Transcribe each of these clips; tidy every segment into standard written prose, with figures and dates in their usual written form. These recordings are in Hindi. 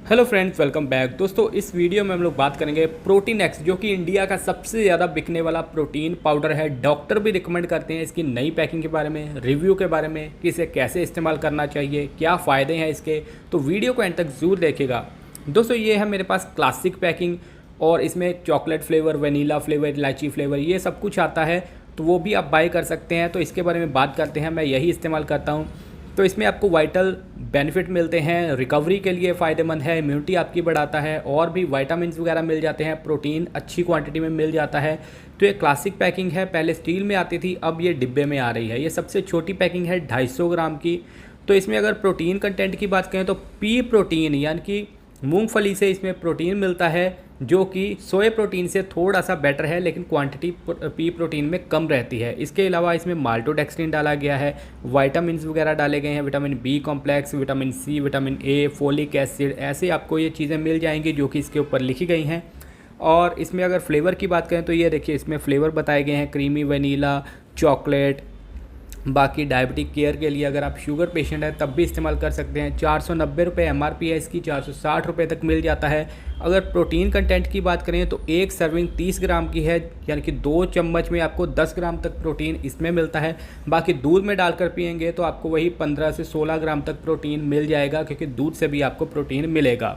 Hello friends, welcome back. दोस्तों, इस वीडियो में हम लोग बात करेंगे प्रोटीन एक्स, जो कि इंडिया का सबसे ज़्यादा बिकने वाला प्रोटीन पाउडर है। डॉक्टर भी रिकमेंड करते हैं इसकी नई पैकिंग के बारे में, रिव्यू के बारे में कि इसे कैसे इस्तेमाल करना चाहिए, क्या फ़ायदे हैं इसके। तो वीडियो को एंड तक ज़रूर देखेगा। दोस्तों, ये है मेरे पास क्लासिक पैकिंग और इसमें चॉकलेट फ्लेवर, वनीला फ्लेवर, इलायची फ्लेवर, ये सब कुछ आता है। तो वो भी आप बाय कर सकते हैं। तो इसके बारे में बात करते हैं। मैं यही इस्तेमाल करता हूँ। तो इसमें आपको वाइटल बेनिफिट मिलते हैं, रिकवरी के लिए फ़ायदेमंद है, इम्यूनिटी आपकी बढ़ाता है, और भी विटामिन्स वगैरह मिल जाते हैं, प्रोटीन अच्छी क्वांटिटी में मिल जाता है। तो ये क्लासिक पैकिंग है, पहले स्टील में आती थी, अब ये डिब्बे में आ रही है। ये सबसे छोटी पैकिंग है 250 ग्राम की। तो इसमें अगर प्रोटीन कंटेंट की बात करें तो पी प्रोटीन यानी कि मूंगफली से इसमें प्रोटीन मिलता है, जो कि सोए प्रोटीन से थोड़ा सा बेटर है, लेकिन क्वांटिटी पी प्रोटीन में कम रहती है। इसके अलावा इसमें माल्टोडेक्सट्रिन डाला गया है, विटामिन्स वगैरह डाले गए हैं, vitamin B complex, vitamin C, vitamin A, folic acid, ऐसे आपको ये चीज़ें मिल जाएंगी जो कि इसके ऊपर लिखी गई हैं। और इसमें अगर फ्लेवर की बात करें तो ये देखिए, इसमें फ्लेवर बताए गए हैं, क्रीमी, वनीला, चॉकलेट। बाकी डायबिटिक केयर के लिए अगर आप शुगर पेशेंट हैं तब भी इस्तेमाल कर सकते हैं। 490 रुपये MRP है इसकी, 460 रुपये तक मिल जाता है। अगर प्रोटीन कंटेंट की बात करें तो एक सर्विंग 30 ग्राम की है, यानी कि 2 चम्मच में आपको 10 ग्राम तक प्रोटीन इसमें मिलता है। बाकी दूध में डालकर पियेंगे तो आपको वही 15 से 16 ग्राम तक प्रोटीन मिल जाएगा, क्योंकि दूध से भी आपको प्रोटीन मिलेगा।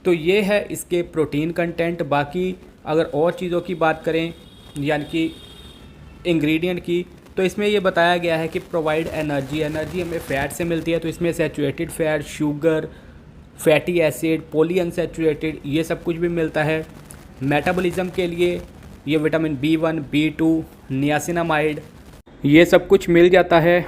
तो ये है इसके प्रोटीन कंटेंट। बाकी अगर और चीज़ों की बात करें, यानी कि इंग्रेडिएंट की, तो इसमें ये बताया गया है कि प्रोवाइड एनर्जी हमें फ़ैट से मिलती है। तो इसमें saturated fat, sugar, fatty acid, poly unsaturated, ये सब कुछ भी मिलता है। मेटाबॉलिज्म के लिए ये विटामिन B1, B2, नियासिनामाइड, ये सब कुछ मिल जाता है।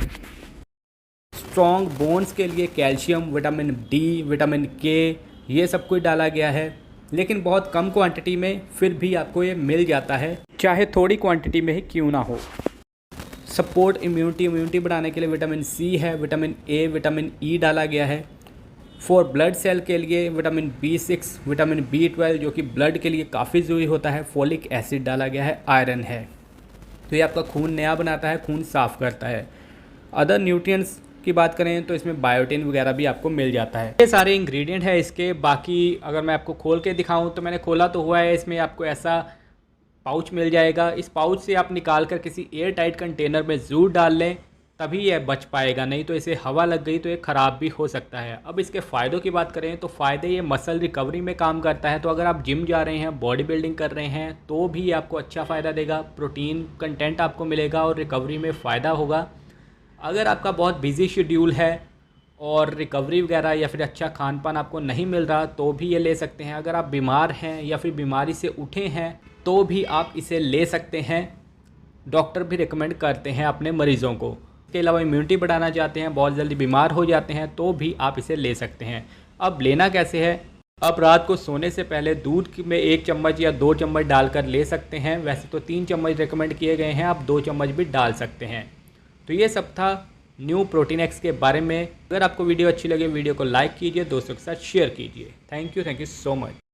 स्ट्रॉन्ग बोन्स के लिए calcium, vitamin D, vitamin K, ये सब कुछ डाला गया है, लेकिन बहुत कम क्वांटिटी में, फिर भी आपको ये मिल जाता है, चाहे थोड़ी क्वांटिटी में ही क्यों ना हो। सपोर्ट इम्यूनिटी बढ़ाने के लिए विटामिन C है, विटामिन A, विटामिन E डाला गया है। फॉर ब्लड सेल के लिए विटामिन B6, विटामिन B12, जो कि ब्लड के लिए काफ़ी ज़रूरी होता है। फोलिक एसिड डाला गया है, आयरन है। तो ये आपका खून नया बनाता है, खून साफ़ करता है। अदर न्यूट्रिएंट्स की बात करें तो इसमें बायोटिन वगैरह भी आपको मिल जाता है। ये सारे इंग्रेडिएंट है इसके। बाकी अगर मैं आपको खोल के दिखाऊं तो मैंने खोला तो हुआ है। इसमें आपको ऐसा पाउच मिल जाएगा। इस पाउच से आप निकाल कर किसी एयर टाइट कंटेनर में ज़रूर डाल लें, तभी यह बच पाएगा, नहीं तो इसे हवा लग गई तो ये ख़राब भी हो सकता है। अब इसके फ़ायदों की बात करें तो फ़ायदे, ये मसल रिकवरी में काम करता है। तो अगर आप जिम जा रहे हैं, बॉडी बिल्डिंग कर रहे हैं, तो भी ये आपको अच्छा फ़ायदा देगा। प्रोटीन कंटेंट आपको मिलेगा और रिकवरी में फ़ायदा होगा। अगर आपका बहुत बिजी शेड्यूल है और रिकवरी वगैरह या फिर अच्छा खान पान आपको नहीं मिल रहा, तो भी ये ले सकते हैं। अगर आप बीमार हैं या फिर बीमारी से उठे हैं तो भी आप इसे ले सकते हैं। डॉक्टर भी रिकमेंड करते हैं अपने मरीज़ों को। इसके अलावा इम्यूनिटी बढ़ाना चाहते हैं, बहुत जल्दी बीमार हो जाते हैं, तो भी आप इसे ले सकते हैं। अब लेना कैसे है? अब रात को सोने से पहले दूध में 1 चम्मच या 2 चम्मच डालकर ले सकते हैं। वैसे तो 3 चम्मच रिकमेंड किए गए हैं, आप 2 चम्मच भी डाल सकते हैं। तो ये सब था न्यू प्रोटीन एक्स के बारे में। अगर आपको वीडियो अच्छी लगे, वीडियो को लाइक कीजिए, दोस्तों के साथ शेयर कीजिए। Thank you so much.